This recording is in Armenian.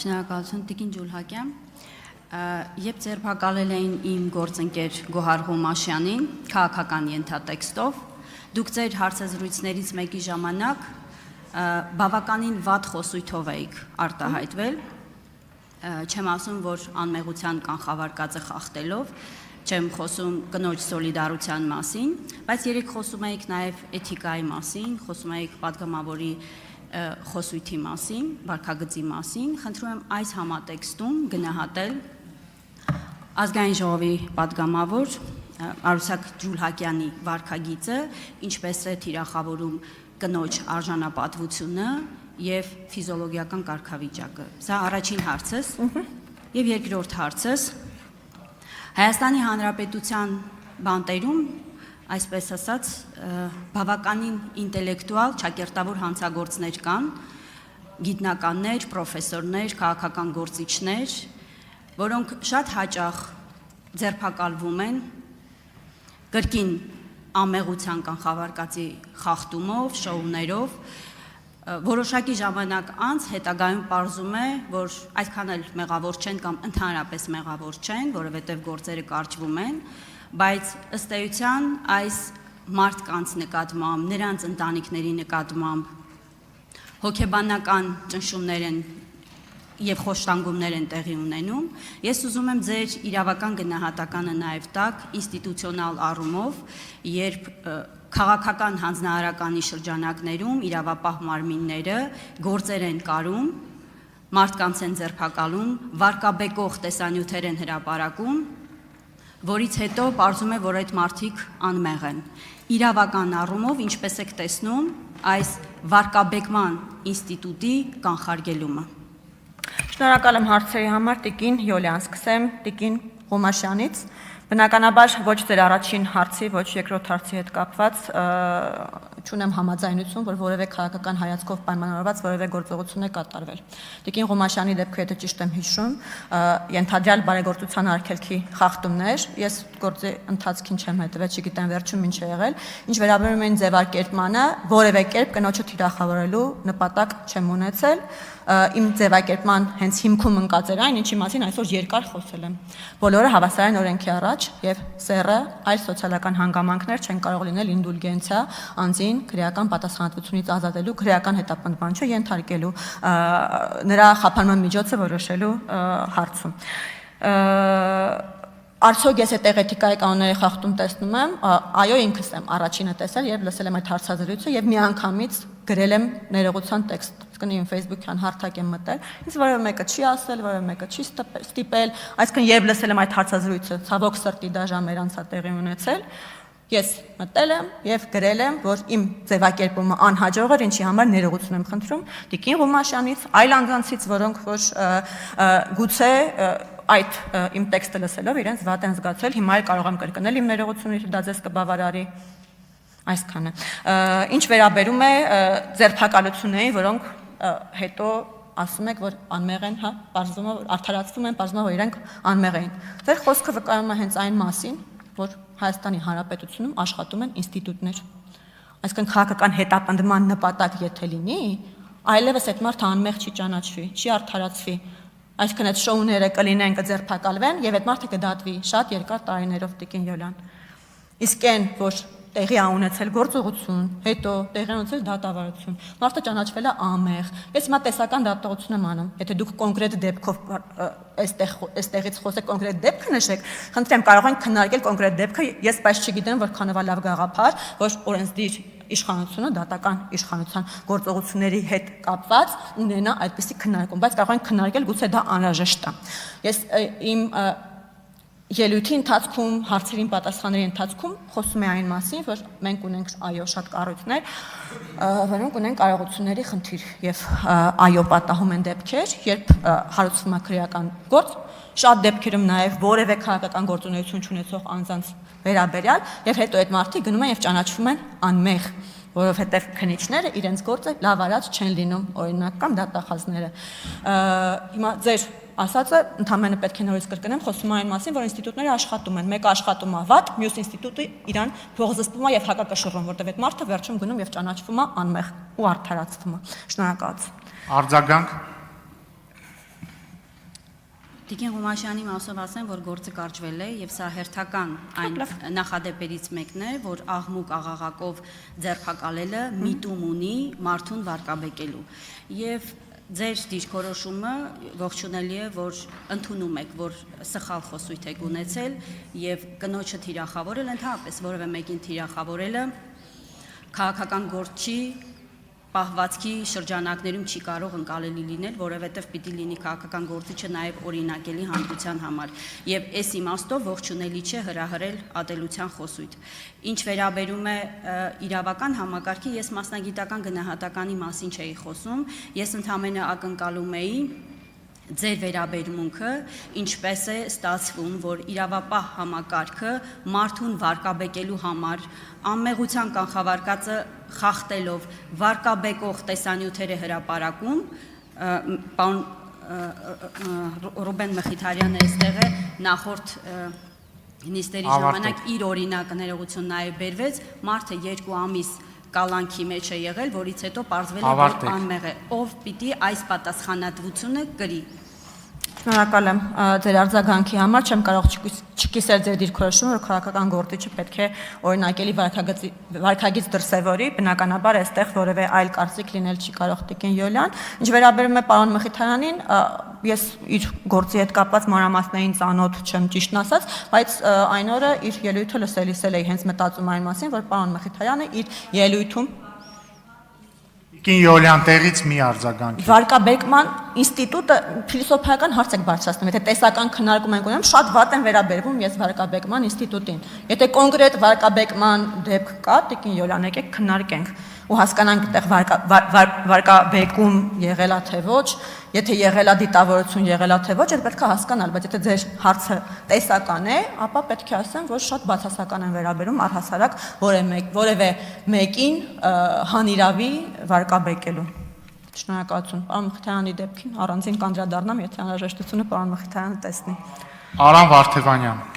Շնորհակալություն Տիկին Ջուլհակյան, երբ ձերբակալել էին իմ գործընկեր Գոհար Ղոմաշյանին քաղաքական ենթատեքստով, դուք ձեր հարցազրույցներից մեկի ժամանակ բավականին վատ խոսույթով էիք արտահայտվել, չեմ ասում, որ անմեղության կանխավարկածը խախտելով, չեմ խոսում կնոջ սոլիդարության մասին, բայց երեք խոսում էիք նաև էթիկայի մասին, խոսում էիք պատգամավորի խոսույթի մասին, վարքագծի մասին, խնդրում եմ այս համատեքստում գնահատել Ազգային ժողովի պատգամավոր Արուսակ Ջուլհակյանի վարքագիծը, ինչպես է թիրախավորում կնոջ արժանապատվությունը եւ ֆիզիոլոգիական կարգավիճակը։ Սա առաջին հարցս եւ երկրորդ հարցս Հայաստանի Հանրապետության բանտերում այսպես ասած բավականին ինտելեկտուալ ճակերտավոր հանցագործներ կան, գիտնականներ, պրոֆեսորներ, քաղաքական գործիչներ, որոնք շատ հաճախ ձերբակալվում են կրկին անմեղության կանխավարկածի խախտումով, շոուներով, որոշակի ժամանակ անց հետագայում պարզում է, որ այդքան էլ մեղավոր չեն կամ ընդհանրապես մեղավոր չեն, որովհետև գործերը կարճվում են, բայց ըստ էության այս մարդկանց նկատմամբ, նրանց ընտանիքների նկատմամբ հոգեբանական ճնշումներ են եւ խոշտանգումներ են տեղի ունենում։ Ես ուզում եմ ձեր իրավական գնահատականը նաեւ տակ ինստիտուցիոնալ առումով, երբ քաղաքական հանձնարարականի շրջանակներում իրավապահ մարմինները գործեր են կարում, մարդկանց են ձերբակալում, վարկաբեկող տեսանյութեր են հրապարակում, որից հետո պարզում է, որ այդ մարդիկ անմեղ են։ Իրավական առումով ինչպես եք տեսնում այս վարկաբեկման ինստիտուտի կանխարգելումը։ Շնորհակալ եմ հարցերի համար, Տիկին Յոլյան, սկսեմ Տիկին Ղոմաշյանից։ Բնականաբար ոչ ձեր առաջին հարցի, ոչ երկրորդ հարցի հետ կապված չունեմ համաձայնություն, որ որևէ քաղաքական հայացքով պայմանավորված որևէ գործողություն է կատարվել։ Տիկին Ղոմաշյանի դեպքը, եթե ճիշտ եմ հիշում, ենթադրյալ բարեգործության արգելքի խախտումներ, ես գործի ընթացքին չեմ հետևել, չգիտեմ վերջում ինչ է եղել, ինչ վերաբերում են ձևակերպմանը, որևէ կերպ կնոջը թիրախավորելու նպատակ չեմ ունեցել, իմ ձևակերպման հենց հիմքում ընկած էր այն, ինչի մասին այսօր երկար խոսել եմ։ Բոլորը հավասարային օրենքի առաջ եւ սեռը այլ սոցիալական հանգամանքներ չեն կարող լինել ինդուլգենցիա անձին քրեական պատասխանատվությունից ազատելու, քրեական հետապնդման չենթարկելու, նրա խափանման միջոցը որոշելու հարցում։ Արդյոք ես այդ էթիկայի կանոնների խախտում տեսնում եմ, այո, ինքս եմ առաջինը տեսել, երբ լսել եմ այդ հարցազրույցը եւ միանգամից գրել եմ ներողության տեքստ, այսինքն իմ Facebook-յան հարթակ եմ մտել, ինձ որևէ մեկը չի ասել, որևէ մեկը չի ստիպել, այսինքն երբ լսել եմ այդ հարցազրույցը, ցավոք սրտի դա ժամեր անց է տեղի ունեցել, ես մտել եմ եւ գրել եմ, որ իմ ձևակերպումը անհաջող էր, ինչի համար ներողություն եմ խնդրում Տիկին Ղոմաշյանից, այլ անձանցից, որոնք որ գուցե այդ իմ տեքստը լսելով իրենց վատ են զգացել, հիմա էլ կարող եմ կրկնել իմ ներողությունը, դա ձեզ կբավարարի այսքանը։ Ինչ վերաբերում է ձերբակալություններին, որոնք հետո ասում եք, որ անմեղ են, հա, պարզվում է, որ արդարացվում են, պարզվում է, որ իրենք անմեղ էին։ Ձեր խոսքը վկայում է հենց այն մասին, որ Հայաստանի Հանրապետությունում աշխատում են ինստիտուտներ։ Այսինքն քաղաքական հետապնդման նպատակ եթե լինի, այլևս այդ մարդը անմեղ չի ճանաչվի, չի արդարացվի։ Այսինքն այդ շոուները կլինեն, կձերբակալվեն եւ այդ մարդը կդատվի շատ երկար տարիներով Տիկին Յոլյան։ Իսկ այն, որ տեղի է ունեցել գործողություն, հետո տեղի է ունեցել դատավարություն, մարդը ճանաչվել է անմեղ։ Ես հիմա տեսական դատողություն եմ անում։ Եթե դուք կոնկրետ դեպքով այստեղից խոսեք, կոնկրետ դեպքը նշեք, խնդրեմ, կարող ենք քննարկել կոնկրետ դեպքը, ես բայց չգիտեմ որքանով է լավ գաղափար, որ օրենսդիր իշխանությունը դատական իշխանության գործողությունների հետ կապված ունենա այդպիսի քննարկում, բայց կարող ենք քննարկել, գուցե դա անհրաժեշտ է։ Ես իմ ելույթի ընթացքում, հարցերին պատասխանների ընթացքում խոսում է այն մասին, որ մենք ունենք այո շատ կառույցներ, որոնք ունեն կարողությունների խնդիր եւ այո պատահում են դեպքեր, երբ հարուցվում է քրեական գործ, շատ դեպքերում նաեւ որևէ քաղաքական գործունեություն չունեցող անձանց վերաբերյալ եւ հետո այդ մարդիկ գնում են եւ ճանաչվում են անմեղ, որովհետեւ քննիչները իրենց գործը լավ արած չեն լինում, օրինակ կամ դատախազները։ Հիմա ձեր ասածը ընդհանրապես պետք է նորից կրկնեմ, խոսում է այն մասին, որ ինստիտուտները աշխատում են, մեկը աշխատում է վատ, մյուս ինստիտուտը իրան փողզսպում է եւ հակակշռում, որտեղ այդ մարդը վերջում գնում եւ ճանաչվում է անմեղ ու արդարացվում է։ Շնորհակալություն։ Արձագանք Տիկին Ղումաշյանի մասով ասեմ, որ գործը կարճվել է եւ սա հերթական այն նախադեպերից մեկն է, որ աղմուկ աղաղակով ձերբակալելը միտում ունի մարդուն վարկաբեկելու։ Եվ ձեր դիրքորոշումը ողջունելի է, որ ընդունում եք, որ սխալ խոսույթ եք ունեցել եւ կնոջը թիրախավորել, ընդհանրապես որևէ մեկին թիրախավորելը քաղաքական գործի պահվածքի շրջանակներում չի կարող ընկալելի լինել, որովհետև պիտի լինի քաղաքական գործիչը նաև օրինակելի հանրության համար։ Եվ այս իմաստով ողջունելի չէ հրահրել ատելության խոսույթ։ Ինչ վերաբերում է իրավական համակարգի, ես մասնագիտական գնահատականի մասին չէի խոսում, ես ընդհանրապես ակնկալում էի ձեր վերաբերմունքը, ինչպես է ստացվում, որ իրավապահ համակարգը մարդուն վարկաբեկելու համար անմեղության կանխավարկածը խախտելով վարկաբեկող տեսանյութեր է հրապարակում, պարոն Ռուբեն Մխիթարյանը այստեղ է նախորդ նիստերի ժամանակ իր օրինակ ներողություն նաև բերվեց, մարդը 2 ամիս կալանքի մեջ է եղել, որից հետո պարզվել է, որ անմեղ է, ով պիտի այս պատասխանատվությունը կրի։ Շնորհակալ եմ ձեր արձագանքի համար, չեմ կարող չկիսել ձեր դիրքորոշումը, որ քաղաքական գործիչը պետք է օրինակելի վարքագիծ դրսևորի, բնականաբար այստեղ որևէ այլ կարծիք լինել չի կարող տիկին Յոլյան։ Ինչ վերաբերում է պարոն Մխիթարյանին, ես իր գործի հետ կապված մանրամասներին ծանոթ չեմ ճիշտն ասած, բայց այն օրը իր ելույթը լսել էի հենց մտածում այն մասին, որ պարոն Մխիթարյանը իր ելույթում Տիկին Յոլյան, տեղից մի արձագանքի։ Վարկաբեկման ինստիտուտը փիլիսոփայական հարց եք բարձրացնում, եթե տեսական քննարկում ենք ունենում, շատ վատ եմ վերաբերվում ես վարկաբեկման ինստիտուտին։ Եթե կոնկրետ վարկաբեկման դեպք կա, տիկին Յոլյան, եկեք քննարկենք ու հասկանանք այդտեղ վարկաբեկում եղել է թե ոչ, եթե եղել է դիտավորություն եղել է թե ոչ, այդ պետք է հասկանալ, բայց եթե ձեր հարցը տեսական է, ապա պետք է ասեմ, որ շատ բացասական են վերաբերում առհասարակ որևէ մեկին հանիրավի վարկաբեկելու։ Շնորհակալություն։ Պարոն Մխիթարյանի դեպքին առանձին կանդրադառնամ, եթե անհրաժեշտությունը պարոն Մխիթարյանը տեսնի։ Արամ Վարդևանյան։